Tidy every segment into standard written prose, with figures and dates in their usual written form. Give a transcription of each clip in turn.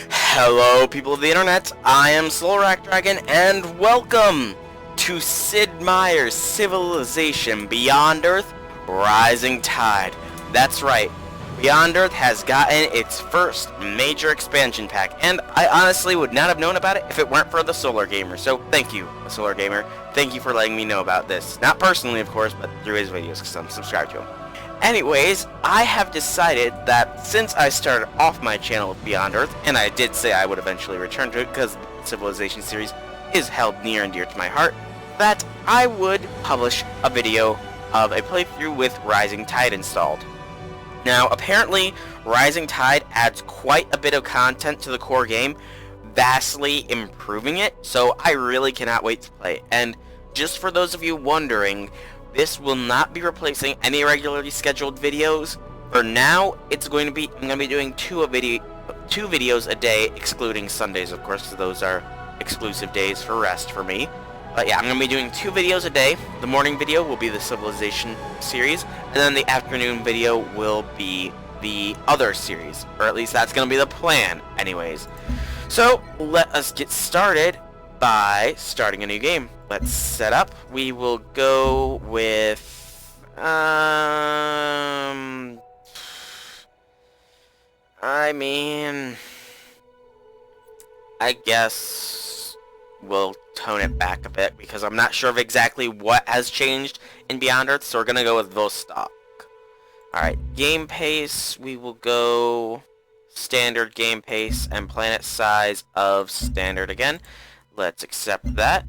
Hello, people of the internet. I am Slorak Dragon, and welcome to Sid Meier's Civilization Beyond Earth Rising Tide. That's right, Beyond Earth has gotten its first major expansion pack, and I honestly would not have known about it if it weren't for the Solar Gamer. So thank you, Solar Gamer. Thank you for letting me know about this. Not personally, of course, but through his videos, because I'm subscribed to him. Anyways, I have decided that since I started off my channel with Beyond Earth, and I did say I would eventually return to it because the Civilization series is held near and dear to my heart, that I would publish a video of a playthrough with Rising Tide installed. Now, apparently, Rising Tide adds quite a bit of content to the core game, vastly improving it, so I really cannot wait to play. And just for those of you wondering, this will not be replacing any regularly scheduled videos. For now, I'm going to be doing two videos a day, excluding Sundays, of course, because those are exclusive days for rest for me. But yeah, I'm going to be doing 2 videos a day. The morning video will be the Civilization series, and then the afternoon video will be the other series. Or at least that's going to be the plan, anyways. So, let us get started by starting a new game. Let's set up. We will go with I guess we'll tone it back a bit because I'm not sure of exactly what has changed in Beyond Earth, so we're gonna go with Vostok. Alright, game pace, we will go standard game pace and planet size of standard again. Let's accept that.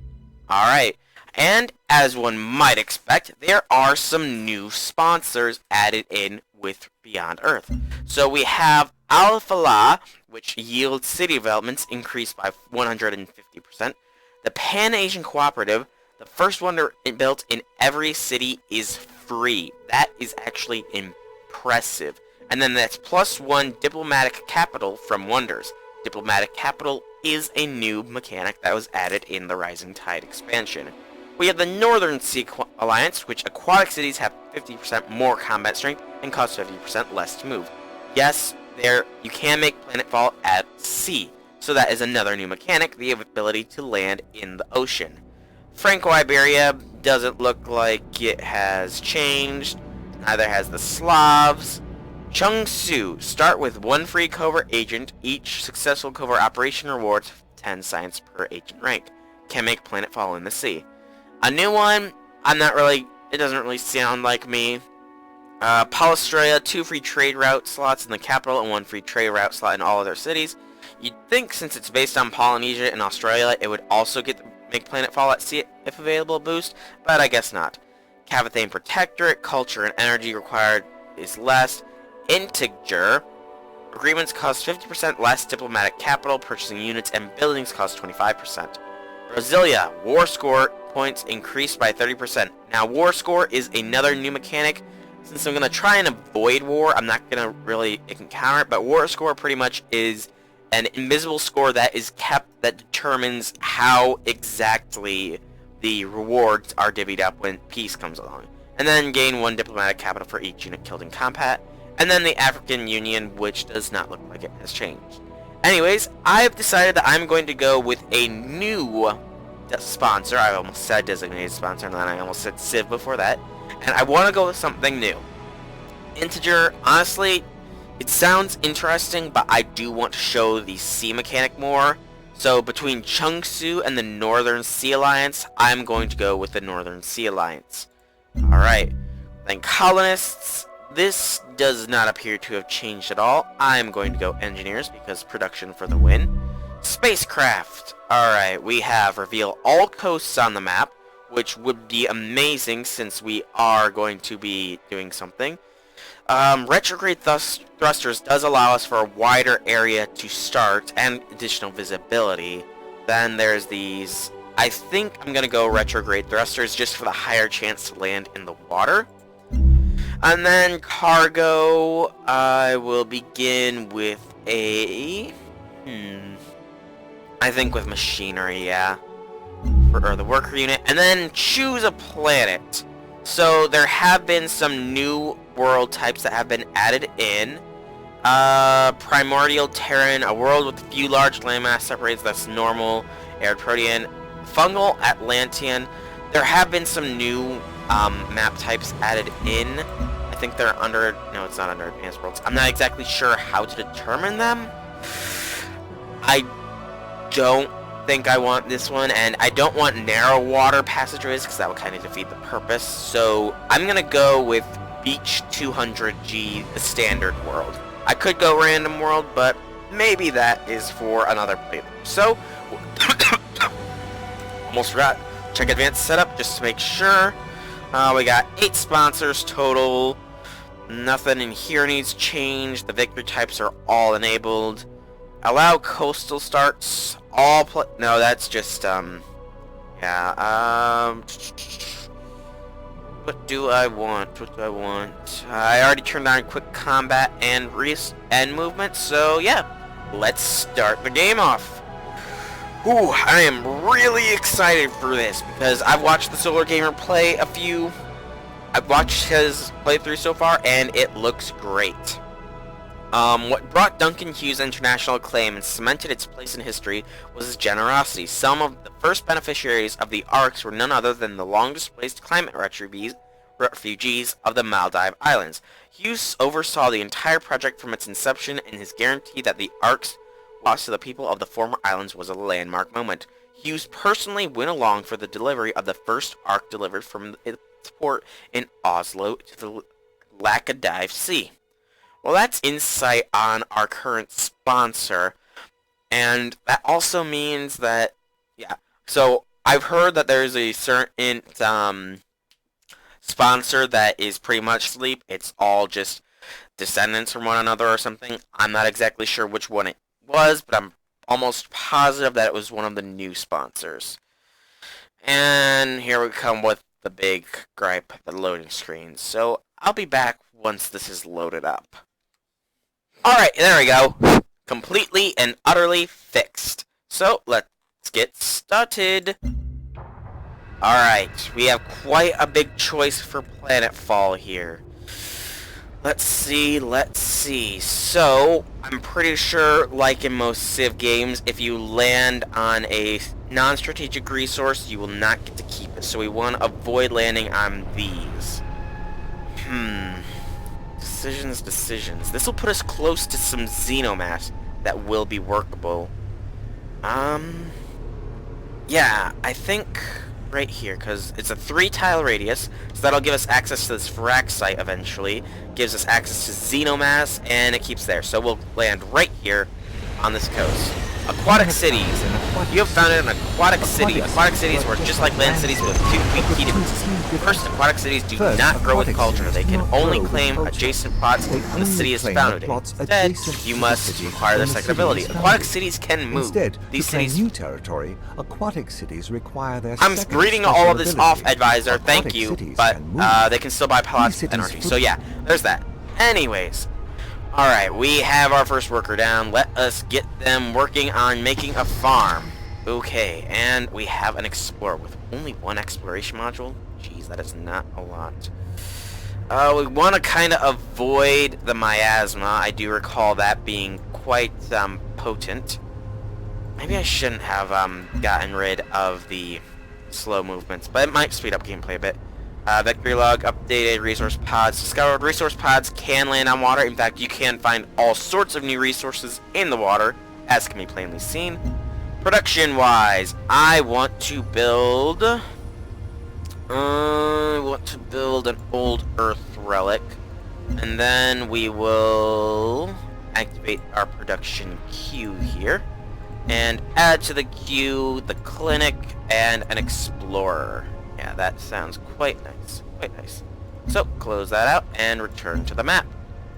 Alright, and as one might expect, there are some new sponsors added in with Beyond Earth. So we have Alphala, which yields city developments increased by 150%. The Pan-Asian Cooperative, the first wonder built in every city, is free. That is actually impressive. And then that's +1 diplomatic capital from wonders. Diplomatic capital is a new mechanic that was added in the Rising Tide expansion. We have the Northern Sea Alliance, which aquatic cities have 50% more combat strength and cost 50% less to move. Yes, you can make planetfall at sea, so that is another new mechanic, the ability to land in the ocean. Franco-Iberia doesn't look like it has changed, neither has the Slavs. Chungsu, start with 1 free covert agent. Each successful covert operation rewards 10 science per agent rank. Can make planetfall in the sea. A new one, it doesn't really sound like me. Polystralia, 2 free trade route slots in the capital and 1 free trade route slot in all other cities. You'd think since it's based on Polynesia and Australia, it would also make planetfall at sea if available boost, but I guess not. Cavathane Protectorate, culture and energy required is less. Integer, agreements cost 50% less diplomatic capital, purchasing units and buildings cost 25%. Brasilia, war score points increased by 30%. Now war score is another new mechanic. Since I'm going to try and avoid war, I'm not going to really encounter it, but war score pretty much is an invisible score that is kept that determines how exactly the rewards are divvied up when peace comes along. And then gain 1 diplomatic capital for each unit killed in combat. And then the African Union, which does not look like it has changed. Anyways, I've decided that I'm going to go with a new sponsor. I almost said designated sponsor, and then I almost said Civ before that. And I want to go with something new. Integer, honestly, it sounds interesting, but I do want to show the sea mechanic more. So between Chungsu and the Northern Sea Alliance, I'm going to go with the Northern Sea Alliance. Alright, then colonists. This does not appear to have changed at all. I'm going to go engineers because production for the win. Spacecraft. Alright, we have reveal all coasts on the map, which would be amazing since we are going to be doing something. Retrograde thrusters does allow us for a wider area to start and additional visibility. Then there's these. I think I'm going to go retrograde thrusters just for the higher chance to land in the water. And then cargo, I will begin with I think with machinery, yeah. Or the worker unit. And then choose a planet. So there have been some new world types that have been added in. Primordial Terran, a world with a few large landmass separates that's normal, arid Protean, fungal Atlantean. There have been some new map types added in. I think they're under, no, it's not under Advanced Worlds. I'm not exactly sure how to determine them. I don't think I want this one, and I don't want narrow water passageways because that would kind of defeat the purpose. So I'm gonna go with Beach 200G, the standard world. I could go random world, but maybe that is for another playthrough. So, almost forgot. Check advanced setup just to make sure. We got 8 sponsors total. Nothing in here needs changed. The victory types are all enabled. Allow coastal starts. No, that's just, yeah, what do I want? What do I want? I already turned on quick combat and movement, so yeah, let's start the game off. Ooh, I am really excited for this because I've watched the Solar Gamer play a few. I've watched his playthrough so far, and it looks great. What brought Duncan Hughes international acclaim and cemented its place in history was his generosity. Some of the first beneficiaries of the ARCs were none other than the long-displaced climate refugees of the Maldive Islands. Hughes oversaw the entire project from its inception, and his guarantee that the ARC's loss to the people of the former islands was a landmark moment. Hughes personally went along for the delivery of the first ARC delivered from its port in Oslo to the Laccadive Sea. Well, that's insight on our current sponsor, and that also means that, yeah, so I've heard that there's a certain sponsor that is pretty much sleep. It's all just descendants from one another or something. I'm not exactly sure which one it was, but I'm almost positive that it was one of the new sponsors. And here we come with the big gripe, the loading screen. So I'll be back once this is loaded up. Alright, there we go. Completely and utterly fixed. So, let's get started. Alright, we have quite a big choice for Planetfall here. Let's see. So, I'm pretty sure, like in most Civ games, if you land on a non-strategic resource, you will not get to keep it. So we want to avoid landing on these. Decisions. This will put us close to some xenomass that will be workable. Yeah, I think right here, because it's a 3-tile radius, so that'll give us access to this frac site eventually, gives us access to xenomass, and it keeps there. So we'll land right here on this coast. Aquatic Cities. You have founded an Aquatic City. Aquatic Cities were just like land cities with 2 key differences. First, Aquatic Cities do not grow with culture. They can only claim adjacent plots when the city is founded. Instead, you must acquire their second ability. Aquatic Cities can move. These cities... new territory, Aquatic Cities require their I'm reading all of this off, Advisor. Thank you. But they can still buy plots and energy. So yeah, there's that. Anyways. Alright, we have our first worker down. Let us get them working on making a farm. Okay, and we have an explorer with only 1 exploration module. Jeez, that is not a lot. We want to kind of avoid the miasma. I do recall that being quite potent. Maybe I shouldn't have gotten rid of the slow movements, but it might speed up gameplay a bit. Victory log, updated resource pods. Discovered resource pods can land on water. In fact, you can find all sorts of new resources in the water, as can be plainly seen. Production-wise, I want to build... an old Earth relic. And then we will activate our production queue here. And add to the queue the clinic and an explorer. Yeah, that sounds quite nice. So, close that out and return to the map.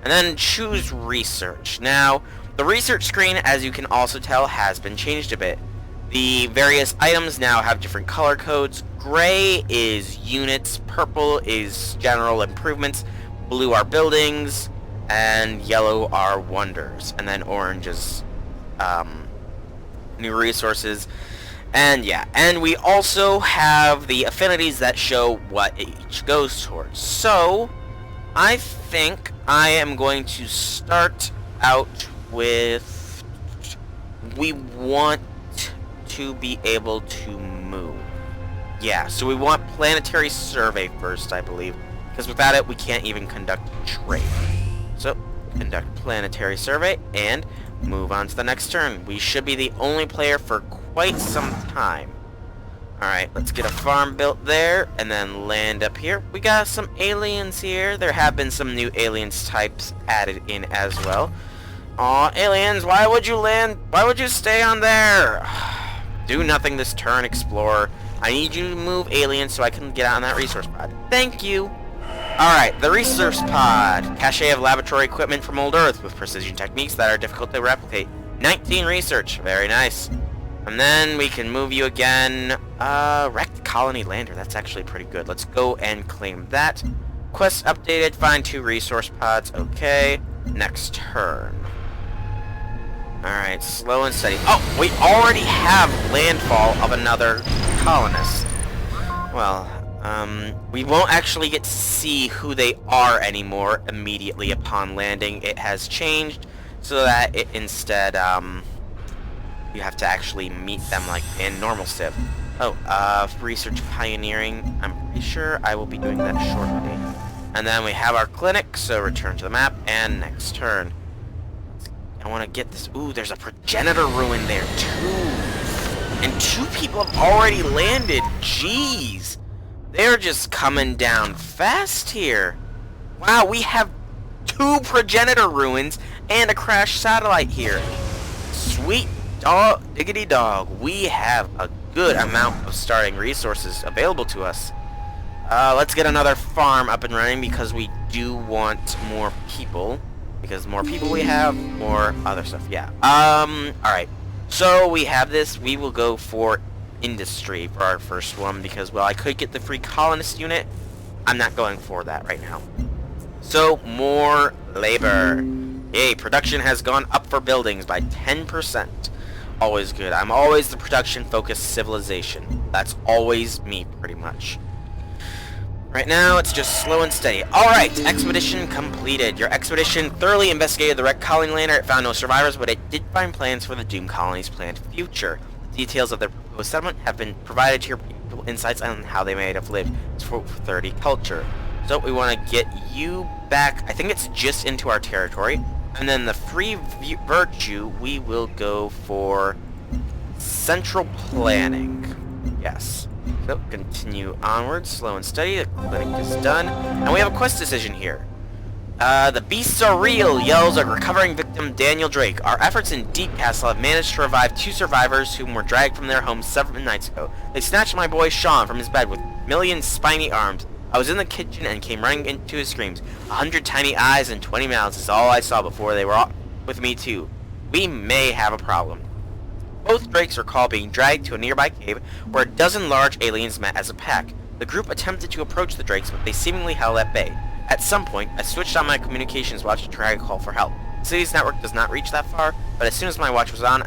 And then choose research. Now, the research screen, as you can also tell, has been changed a bit. The various items now have different color codes. Gray is units, purple is general improvements, blue are buildings, and yellow are wonders. And then orange is new resources. And yeah, and we also have the affinities that show what it each goes towards. So, I think I am going to start out with... We want to be able to move. Yeah, so we want planetary survey first, I believe. Because without it, we can't even conduct trade. So, conduct planetary survey and move on to the next turn. We should be the only player for quite some time. Alright, let's get a farm built there, and then land up here. We got some aliens here. There have been some new aliens types added in as well. Aw, aliens, why would you land? Why would you stay on there? Do nothing this turn, Explorer. I need you to move aliens so I can get on that resource pod. Thank you! Alright, the resource pod. Cache of laboratory equipment from old Earth with precision techniques that are difficult to replicate. 19 research. Very nice. And then we can move you again. Wrecked colony lander. That's actually pretty good. Let's go and claim that. Quest updated. Find 2 resource pods. Okay. Next turn. Alright, slow and steady. Oh, we already have landfall of another colonist. Well, we won't actually get to see who they are anymore immediately upon landing. It has changed so that it instead, you have to actually meet them like in normal Civ. Oh, research pioneering. I'm pretty sure I will be doing that shortly. And then we have our clinic, so return to the map, and next turn. I want to get this. Ooh, there's a progenitor ruin there, too. And 2 people have already landed. Jeez. They're just coming down fast here. Wow, we have 2 progenitor ruins and a crashed satellite here. Sweet dog, diggity dog. We have a good amount of starting resources available to us. Let's get another farm up and running because we do want more people. Because the more people we have, more other stuff. Yeah. Alright. So we have this. We will go for industry for our first one because, well, I could get the free colonist unit. I'm not going for that right now. So, more labor. Yay, production has gone up for buildings by 10%. Always good. I'm always the production-focused civilization. That's always me, pretty much. Right now, it's just slow and steady. Alright, expedition completed. Your expedition thoroughly investigated the wrecked colony lander. It found no survivors, but it did find plans for the doomed colony's planned future. The details of their proposed settlement have been provided to your people, insights on how they may have lived. It's for 30 culture. So we want to get you back. I think it's just into our territory. And then the free virtue, we will go for central planning. Yes. So, continue onward, slow and steady. The clinic is done. And we have a quest decision here. The beasts are real, yells a recovering victim, Daniel Drake. Our efforts in Deep Castle have managed to revive 2 survivors whom were dragged from their homes several nights ago. They snatched my boy Sean from his bed with million spiny arms. I was in the kitchen and came running into his screams. 100 tiny eyes and 20 mouths is all I saw before they were all with me too. We may have a problem. Both Drakes recall being dragged to a nearby cave where a dozen large aliens met as a pack. The group attempted to approach the Drakes, but they seemingly held at bay. At some point, I switched on my communications watch to try to call for help. The city's network does not reach that far, but as soon as my watch was on,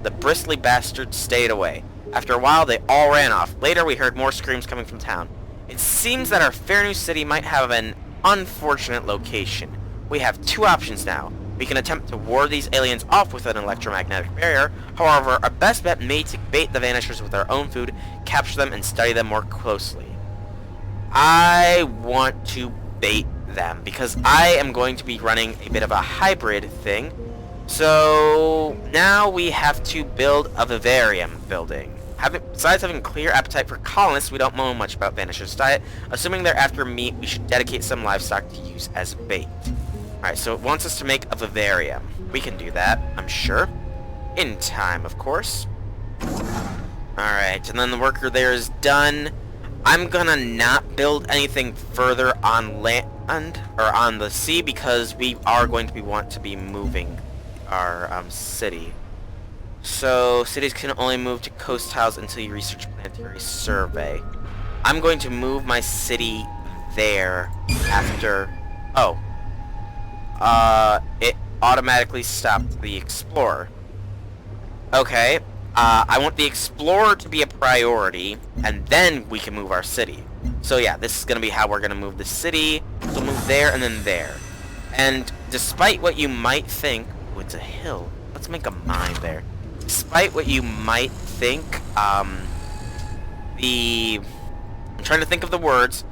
the bristly bastards stayed away. After a while, they all ran off. Later, we heard more screams coming from town. It seems that our fair new city might have an unfortunate location. We have 2 options now. We can attempt to ward these aliens off with an electromagnetic barrier. However, our best bet may to bait the vanishers with our own food, capture them, and study them more closely. I want to bait them because I am going to be running a bit of a hybrid thing. So now we have to build a vivarium building. Besides having clear appetite for colonists, we don't know much about vanishers' diet. Assuming they're after meat, we should dedicate some livestock to use as bait. Alright, so it wants us to make a vivarium. We can do that, I'm sure. In time, of course. Alright, and then the worker there is done. I'm gonna not build anything further on land, or on the sea, because we are going to want to be moving our city. So, cities can only move to coast tiles until you research planetary survey. I'm going to move my city there after... Oh. It automatically stopped the Explorer. Okay. I want the Explorer to be a priority, and then we can move our city. So yeah, this is going to be how we're going to move the city. So move there and then there. And despite what you might think... Oh, it's a hill. Let's make a mine there. Despite what you might think, I'm trying to think of the words.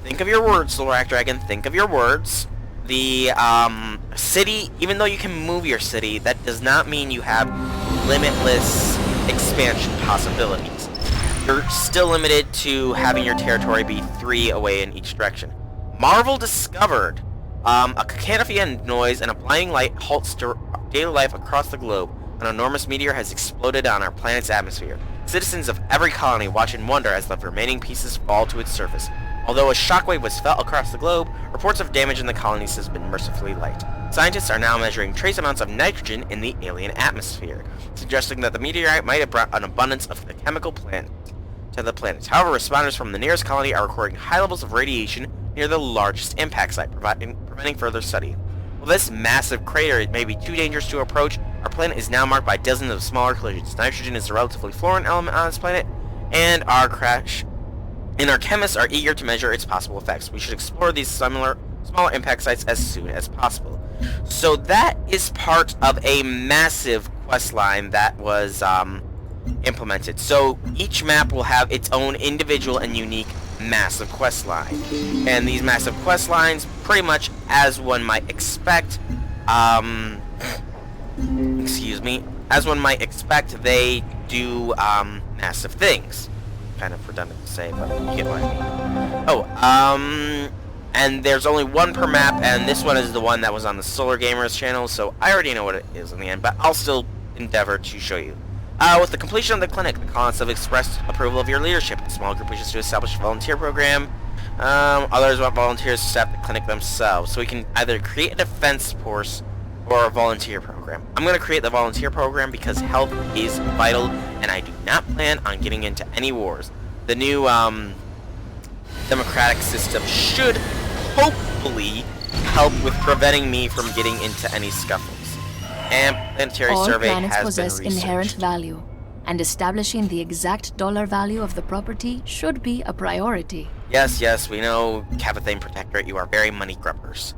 Think of your words, Solar Dragon. Think of your words. The, city, even though you can move your city, that does not mean you have limitless expansion possibilities. You're still limited to having your territory be 3 away in each direction. Marvel discovered a cacophony noise and a blinding light halts daily life across the globe. An enormous meteor has exploded on our planet's atmosphere. Citizens of every colony watch in wonder as the remaining pieces fall to its surface. Although a shockwave was felt across the globe, reports of damage in the colonies has been mercifully light. Scientists are now measuring trace amounts of nitrogen in the alien atmosphere, suggesting that the meteorite might have brought an abundance of the chemical plant to the planet. However, responders from the nearest colony are recording high levels of radiation near the largest impact site, preventing further study. While this massive crater may be too dangerous to approach, our planet is now marked by dozens of smaller collisions. Nitrogen is a relatively foreign element on this planet, and our chemists are eager to measure its possible effects. We should explore these smaller impact sites as soon as possible. So that is part of a massive quest line that was implemented. So each map will have its own individual and unique massive quest line. And these massive quest lines, pretty much as one might expect, as one might expect, they do massive things. Kind of redundant to say, but you get what I mean. And there's only one per map, and this one is the one that was on the Solar Gamers channel, so I already know what it is in the end, but I'll still endeavor to show you. With the completion of the clinic, the colonists have expressed approval of your leadership. A small group wishes to establish a volunteer program. Others want volunteers to staff the clinic themselves, so we can either create a defense force or a volunteer program. I'm going to create the volunteer program because health is vital, and I do not plan on getting into any wars. The new democratic system should hopefully help with preventing me from getting into any scuffles. And planetary survey has been researched. All planets possess inherent value, and establishing the exact dollar value of the property should be a priority. Yes, we know, Cavathane Protectorate, you are very money grubbers.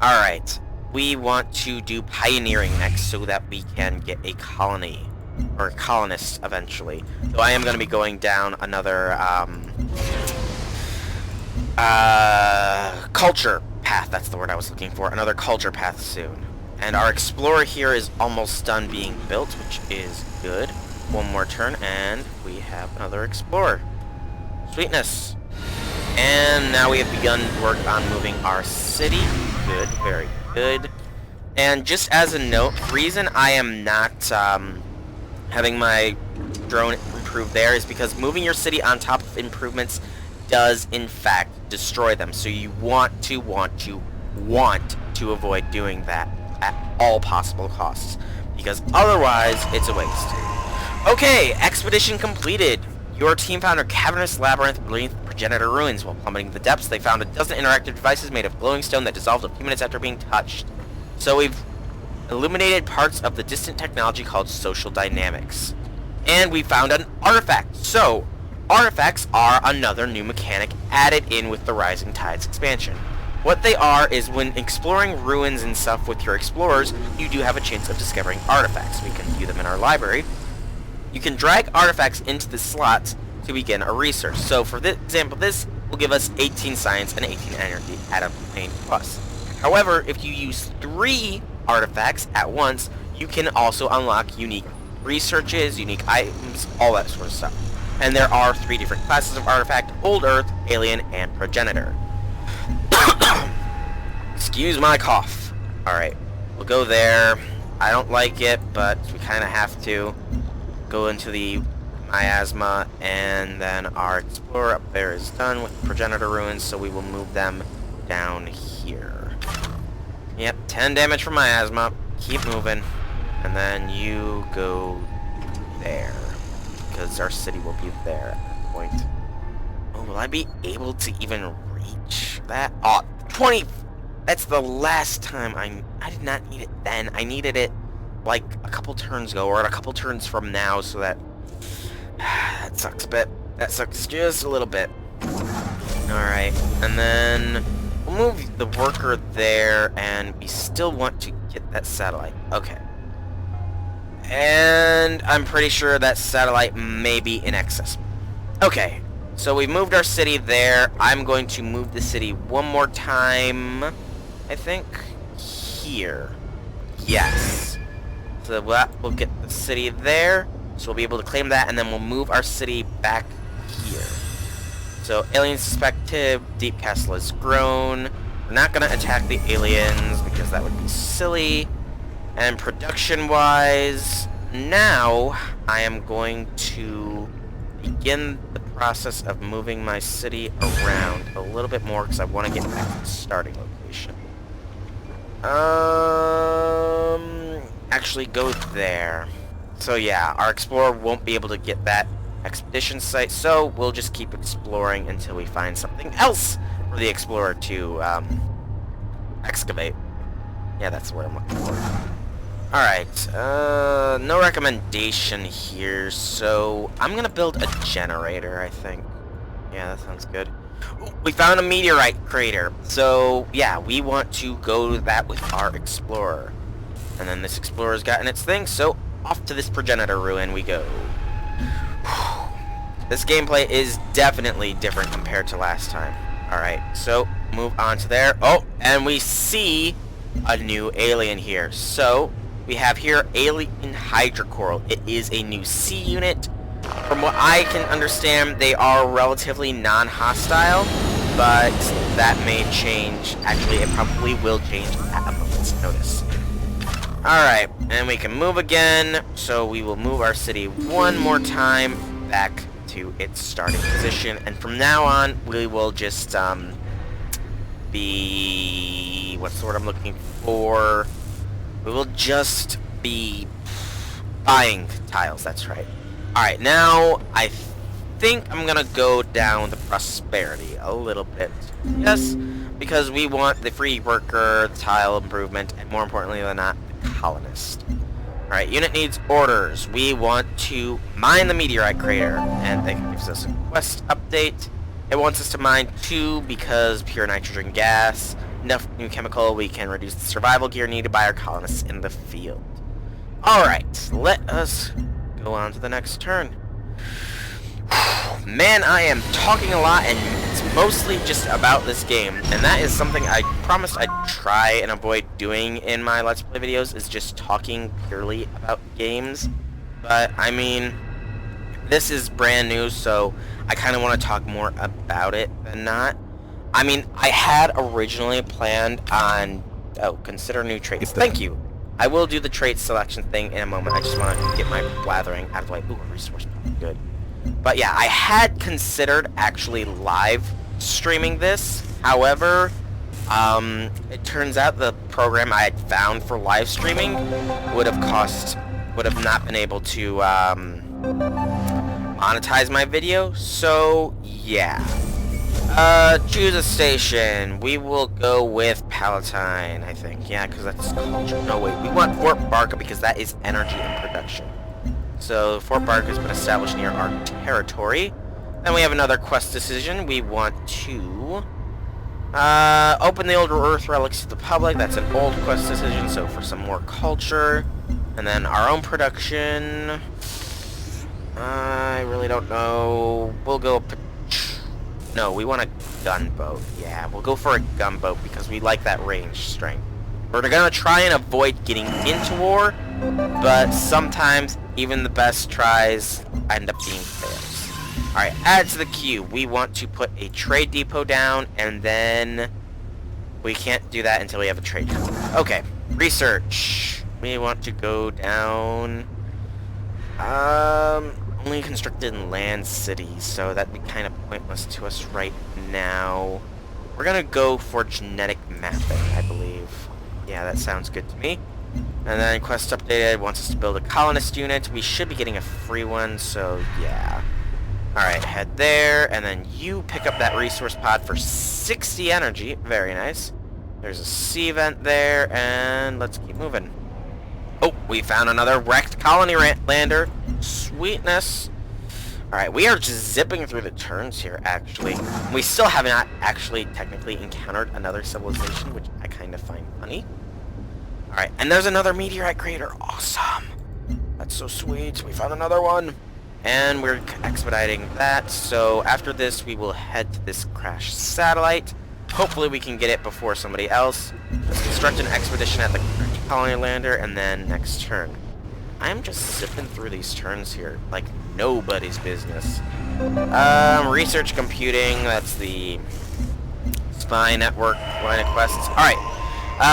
Alright, we want to do pioneering next so that we can get a colony, or colonists eventually. So I am going to be going down another, culture path, that's the word I was looking for, another culture path soon. And our explorer here is almost done being built, which is good. One more turn, and we have another explorer. Sweetness. And now we have begun work on moving our city. Good, very good. And just as a note, the reason I am not having my drone improve there is because moving your city on top of improvements does, in fact, destroy them. So you want to avoid doing that at all possible costs, because otherwise it's a waste. Okay, expedition completed. Your team found a cavernous labyrinth beneath Progenitor Ruins. While plummeting the depths, they found a dozen interactive devices made of glowing stone that dissolved a few minutes after being touched. So we've illuminated parts of the distant technology called social dynamics. And we found an artifact. So, artifacts are another new mechanic added in with the Rising Tides expansion. What they are is when exploring ruins and stuff with your explorers, you do have a chance of discovering artifacts. We can view them in our library. You can drag artifacts into the slots to begin a research. So for example, this will give us 18 science and 18 energy at a main plus. However, if you use 3 artifacts at once, you can also unlock unique researches, unique items, all that sort of stuff. And there are 3 different classes of artifact: Old Earth, Alien, and Progenitor. Excuse my cough. Alright, we'll go there. I don't like it, but we kind of have to go into the miasma, and then our explorer up there is done with Progenitor Ruins, so we will move them down here. Yep, 10 damage from miasma. Keep moving. And then you go there, because our city will be there at that point. Oh, will I be able to even reach that? Oh, 20! That's the last time I did not need it then. I needed it like a couple turns ago, or a couple turns from now, so that... that sucks a bit. That sucks just a little bit. Alright, and then... we'll move the worker there, and we still want to get that satellite. Okay. And I'm pretty sure that satellite may be inaccessible. Okay, so we moved our city there. I'm going to move the city one more time, I think, here. Yes. So we'll get the city there, so we'll be able to claim that, and then we'll move our city back here. So, alien suspected, Deep Castle has grown. We're not going to attack the aliens, because that would be silly. And production-wise, now I am going to begin the process of moving my city around a little bit more because I want to get back to the starting location. Actually go there. So yeah, our explorer won't be able to get that expedition site, so we'll just keep exploring until we find something else for the explorer to excavate. Yeah, that's what I'm looking for. Alright, no recommendation here, so I'm gonna build a generator, I think. Yeah, that sounds good. We found a meteorite crater, so yeah, we want to go to that with our explorer. And then this explorer's gotten its thing, so off to this progenitor ruin we go. This gameplay is definitely different compared to last time. Alright, so move on to there. Oh, and we see a new alien here. So we have here alien hydrocoral. It is a new C unit. From what I can understand, they are relatively non-hostile, but that may change. Actually, it probably will change at a moment's notice. Alright, and we can move again, so we will move our city one more time back to its starting position, and from now on, we will just, be... what's the word I'm looking for? We will just be buying tiles, that's right. Alright, now I think I'm gonna go down the prosperity a little bit. Yes, because we want the free worker, the tile improvement, and more importantly than that, the colonist. Alright, unit needs orders. We want to mine the meteorite crater, and that gives us a quest update. It wants us to mine 2 because pure nitrogen gas. Enough new chemical, we can reduce the survival gear needed by our colonists in the field. Alright, let us go on to the next turn. Man, I am talking a lot, and it's mostly just about this game, and that is something I promised I'd try and avoid doing in my Let's Play videos, is just talking purely about games. But, I mean, this is brand new, so I kind of want to talk more about it than not. I mean, I had originally planned on... Oh, consider new traits. Thank you. I will do the trait selection thing in a moment. I just want to get my blathering out of the way. Ooh, a resource. Good. But yeah, I had considered actually live streaming this. However, it turns out the program I had found for live streaming would have not been able to monetize my video. So yeah. Choose a station. We will go with Palatine, I think. Yeah, because that's culture. No, wait. We want Fort Barca because that is energy and production. So, Fort Barca has been established near our territory. Then we have another quest decision. We want to open the older Earth relics to the public. That's an old quest decision, so for some more culture. And then our own production. I really don't know. We'll go... No, we want a gunboat. Yeah, we'll go for a gunboat because we like that range strength. We're gonna try and avoid getting into war, but sometimes even the best tries end up being fails. Alright, add to the queue. We want to put a trade depot down, and then we can't do that until we have a trade depot. Okay, research. We want to go down... only constructed in land cities, so that'd be kind of pointless to us right now. We're gonna go for genetic mapping, I believe. Yeah, that sounds good to me. And then quest updated wants us to build a colonist unit. We should be getting a free one, so yeah. Alright, head there, and then you pick up that resource pod for 60 energy. Very nice. There's a sea vent there, and let's keep moving. Oh, we found another wrecked colony lander. Sweetness. Alright, we are just zipping through the turns here, actually. We still have not actually technically encountered another civilization, which I kind of find funny. Alright, and there's another meteorite crater. Awesome! That's so sweet. We found another one. And we're expediting that. So after this, we will head to this crashed satellite. Hopefully we can get it before somebody else. Let's construct an expedition at the colony lander, and then next turn. I'm just zipping through these turns here like nobody's business. Research computing, that's the spy network line of quests. Alright,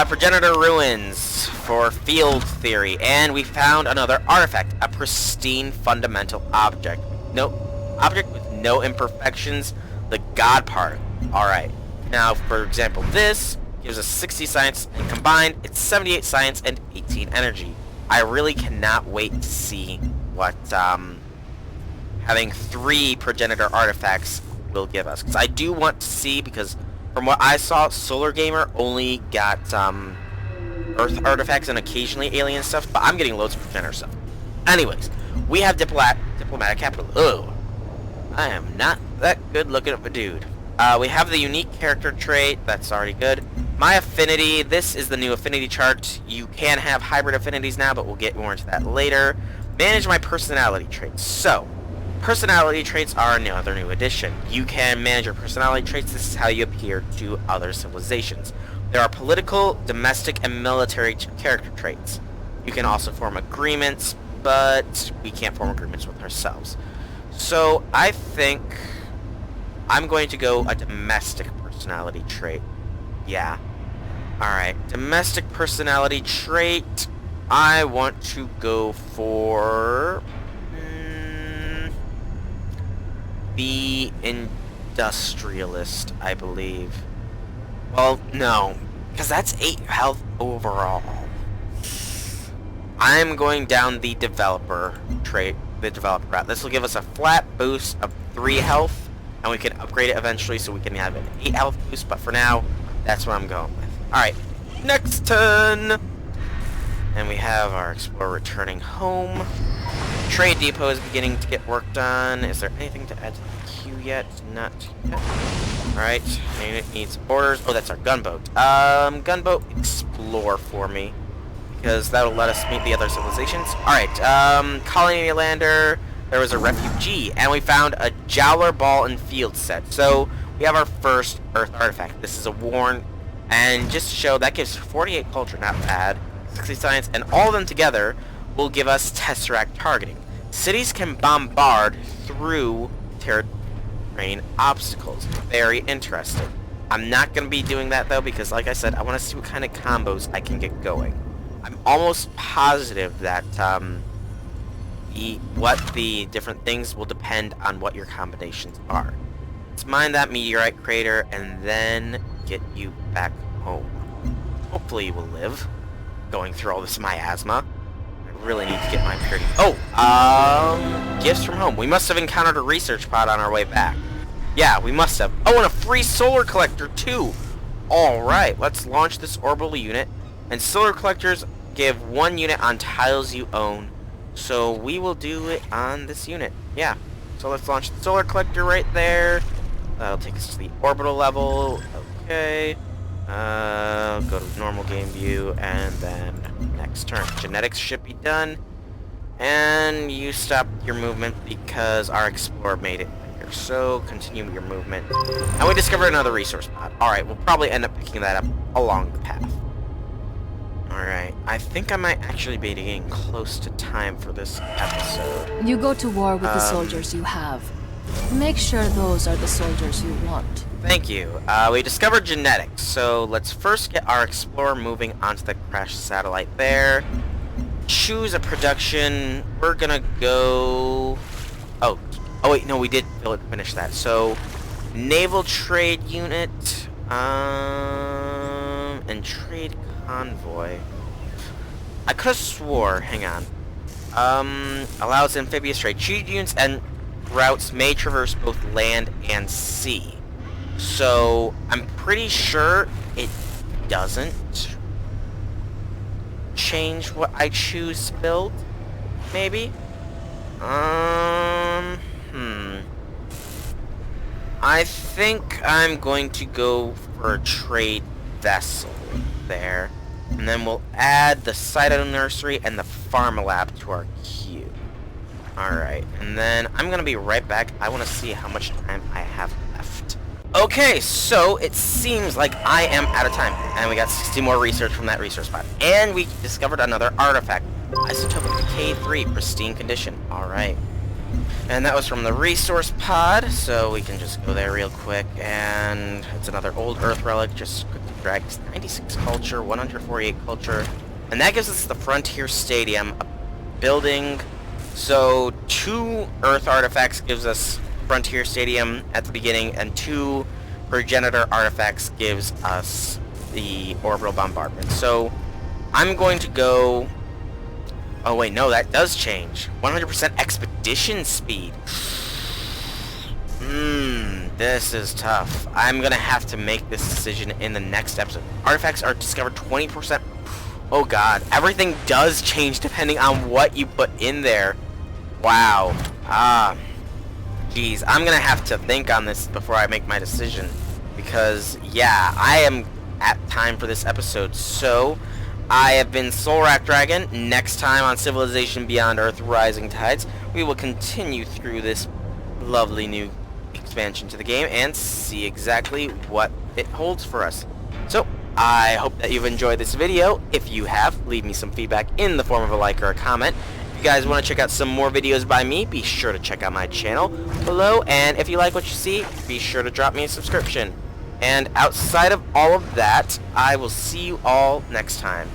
Progenitor Ruins for field theory, and we found another artifact, a pristine fundamental object. Object with no imperfections, the God Particle. Alright, now for example, this gives us 60 science, and combined, it's 78 science and 18 energy. I really cannot wait to see what having 3 progenitor artifacts will give us. Because I do want to see, because from what I saw, Solar Gamer only got Earth artifacts and occasionally alien stuff, but I'm getting loads of progenitor stuff. Anyways, we have diplomatic capital. Oh, I am not that good looking of a dude. We have the unique character trait, that's already good. My affinity, this is the new affinity chart. You can have hybrid affinities now, but we'll get more into that later. Manage my personality traits. So, personality traits are another new addition. You can manage your personality traits. This is how you appear to other civilizations. There are political, domestic, and military character traits. You can also form agreements, but we can't form agreements with ourselves. So, I think I'm going to go a domestic personality trait. Yeah. Alright, domestic personality trait. I want to go for the industrialist, I believe. Well, no, because that's 8 health overall. I'm going down the developer trait, the developer route. This will give us a flat boost of 3 health, and we can upgrade it eventually so we can have an 8 health boost, but for now, that's what I'm going with. Alright, next turn! And we have our explorer returning home. Trade depot is beginning to get work done. Is there anything to add to the queue yet? Not yet. Alright, unit needs orders. Oh, that's our gunboat. Gunboat, explore for me, because that'll let us meet the other civilizations. Alright, colony lander. There was a refugee, and we found a Jowler ball and field set. So, we have our first Earth artifact. This is a worn, and just to show, that gives 48 culture, not bad, 60 science, and all of them together will give us Tesseract targeting. Cities can bombard through terrain obstacles. Very interesting. I'm not going to be doing that, though, because, like I said, I want to see what kind of combos I can get going. I'm almost positive that, what the different things will depend on what your combinations are. Let's mine that meteorite crater and then get you back home. Hopefully you will live. Going through all this miasma. I really need to get my purity. Oh, gifts from home. We must have encountered a research pod on our way back. Yeah, we must have. Oh, and a free solar collector too. Alright, let's launch this orbital unit. And solar collectors give 1 unit on tiles you own. So we will do it on this unit. Yeah. So let's launch the solar collector right there. That'll take us to the orbital level. Okay. Go to normal game view, and then next turn. Genetics should be done. And you stop your movement because our explorer made it here. So continue your movement. And we discovered another resource pod. Alright, we'll probably end up picking that up along the path. Alright, I think I might actually be getting close to time for this episode. You go to war with the soldiers you have. Make sure those are the soldiers you want. Thank you. We discovered genetics, so let's first get our explorer moving onto the crashed satellite there. Choose a production. We're gonna go... Oh wait, no, we did finish that. So, naval trade unit, and trade convoy. I could have swore, hang on. Allows amphibious trade. Trade units and routes may traverse both land and sea. So, I'm pretty sure it doesn't change what I choose to build, maybe? I think I'm going to go for a trade vessel there. And then we'll add the Cyto Nursery and the Farm Lab to our queue. Alright, and then I'm going to be right back. I want to see how much time I have left. Okay, so it seems like I am out of time. And we got 60 more research from that resource pod. And we discovered another artifact. Isotopic Decay 3, pristine condition. Alright. And that was from the resource pod, so we can just go there real quick. And it's another old Earth relic, just quickly drag 96 culture, 148 culture. And that gives us the Frontier Stadium, a building. So 2 Earth artifacts gives us Frontier Stadium at the beginning, and 2 Progenitor artifacts gives us the Orbital Bombardment. So I'm going to go... Oh wait, no, that does change. 100% expedition speed. This is tough. I'm gonna have to make this decision in the next episode. Artifacts are discovered 20%. Oh god, everything does change depending on what you put in there. Wow. Geez, I'm gonna have to think on this before I make my decision. Because, yeah, I am at time for this episode, so... I have been Solrak Dragon. Next time on Civilization Beyond Earth Rising Tides, we will continue through this lovely new expansion to the game and see exactly what it holds for us. So, I hope that you've enjoyed this video. If you have, leave me some feedback in the form of a like or a comment. If you guys want to check out some more videos by me, be sure to check out my channel below. And if you like what you see, be sure to drop me a subscription. And outside of all of that, I will see you all next time.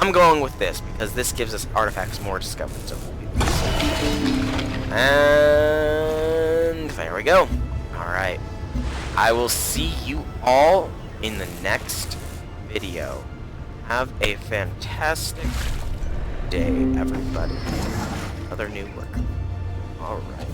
I'm going with this because this gives us artifacts more discovered. So and there we go. Alright. I will see you all in the next video. Have a fantastic day, everybody. Another new work. Alright.